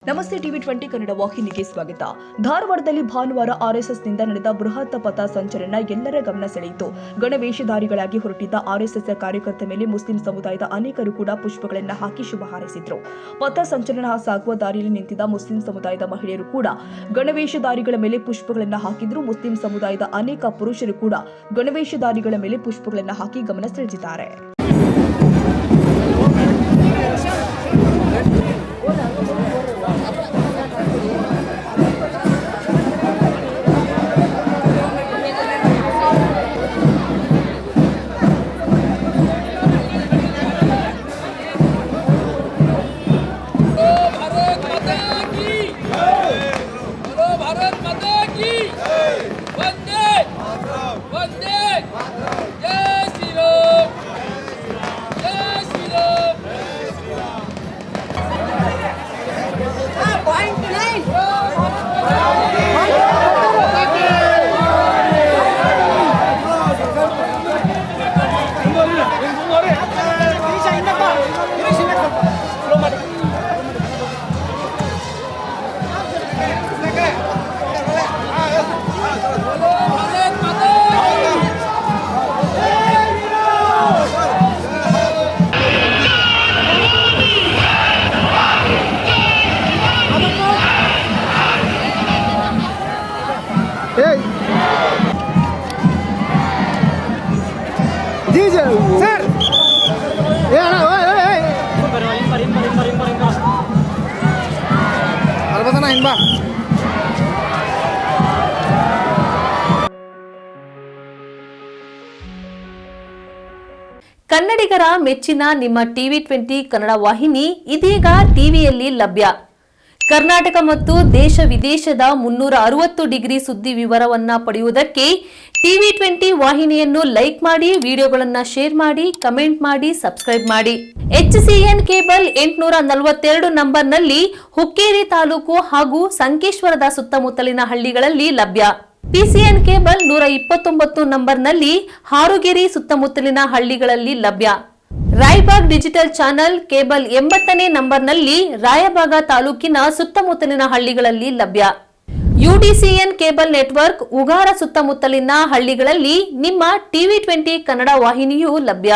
ನಮಸ್ತೆ ಟಿವಿ 20 ಕನ್ನಡ ವಾಹಿನಿಗೆ ಸ್ವಾಗತ. ಧಾರವಾಡದಲ್ಲಿ ಭಾನುವಾರ ಆರ್ಎಸ್ಎಸ್ನಿಂದ ನಡೆದ ಬೃಹತ್ ಪಥ ಸಂಚಲನ ಎಲ್ಲರ ಗಮನ ಸೆಳೆಯಿತು. ಗಣವೇಷಧಾರಿಗಳಾಗಿ ಹೊರಟಿದ್ದ ಆರ್ಎಸ್ಎಸ್ ಕಾರ್ಯಕರ್ತರ ಮೇಲೆ ಮುಸ್ಲಿಂ ಸಮುದಾಯದ ಅನೇಕರು ಕೂಡ ಪುಷ್ಪಗಳನ್ನು ಹಾಕಿ ಶುಭ ಹಾರೈಸಿದ್ರು. ಪಥ ಸಂಚಲನ ಸಾಗುವ ದಾರಿಯಲ್ಲಿ ನಿಂತಿದ್ದ ಮುಸ್ಲಿಂ ಸಮುದಾಯದ ಮಹಿಳೆಯರು ಕೂಡ ಗಣವೇಷಧಾರಿಗಳ ಮೇಲೆ ಪುಷ್ಪಗಳನ್ನು ಹಾಕಿದ್ರು. ಮುಸ್ಲಿಂ ಸಮುದಾಯದ ಅನೇಕ ಪುರುಷರು ಕೂಡ ಗಣವೇಷಧಾರಿಗಳ ಮೇಲೆ ಪುಷ್ಪಗಳನ್ನು ಹಾಕಿ ಗಮನ ಸೆಳೆದಿದ್ದಾರೆ. Sir. ಕನ್ನಡಿಗರ ಮೆಚ್ಚಿನ ನಿಮ್ಮ ಟಿವಿ 20 ಕನ್ನಡ ವಾಹಿನಿ ಇದೀಗ ಟಿವಿಯಲ್ಲಿ ಲಭ್ಯ. ಕರ್ನಾಟಕ ಮತ್ತು ದೇಶ ವಿದೇಶದ 360 ಡಿಗ್ರಿ ಸುದ್ದಿ ವಿವರವನ್ನ ಪಡೆಯುವುದಕ್ಕೆ ಟಿವಿ 20 ವಾಹಿನಿಯನ್ನು ಲೈಕ್ ಮಾಡಿ, ವಿಡಿಯೋಗಳನ್ನು ಶೇರ್ ಮಾಡಿ, ಕಮೆಂಟ್ ಮಾಡಿ, ಸಬ್ಸ್ಕ್ರೈಬ್ ಮಾಡಿ. HCN ಕೇಬಲ್ 842 ನಂಬರ್ನಲ್ಲಿ ಹುಕ್ಕೇರಿ ತಾಲೂಕು ಹಾಗೂ ಸಂಕೇಶ್ವರದ ಸುತ್ತಮುತ್ತಲಿನ ಹಳ್ಳಿಗಳಲ್ಲಿ ಲಭ್ಯ. PCN ಕೇಬಲ್ 129 ನಂಬರ್ನಲ್ಲಿ ಹಾರುಗೆರೆ ಸುತ್ತಮುತ್ತಲಿನ ಹಳ್ಳಿಗಳಲ್ಲಿ ಲಭ್ಯ. ರಾಯಬಾಗ್ ಡಿಜಿಟಲ್ ಚಾನೆಲ್ ಕೇಬಲ್ 80ನೇ ನಂಬರ್ನಲ್ಲಿ ರಾಯಬಾಗ ತಾಲೂಕಿನ ಸುತ್ತಮುತ್ತಲಿನ ಹಳ್ಳಿಗಳಲ್ಲಿ ಲಭ್ಯ. UDCN ಕೇಬಲ್ ನೆಟ್ವರ್ಕ್ ಉಗಾರ ಸುತ್ತಮುತ್ತಲಿನ ಹಳ್ಳಿಗಳಲ್ಲಿ ನಿಮ್ಮ ಟಿವಿ 20 ಕನ್ನಡ ವಾಹಿನಿಯೂ ಲಭ್ಯ.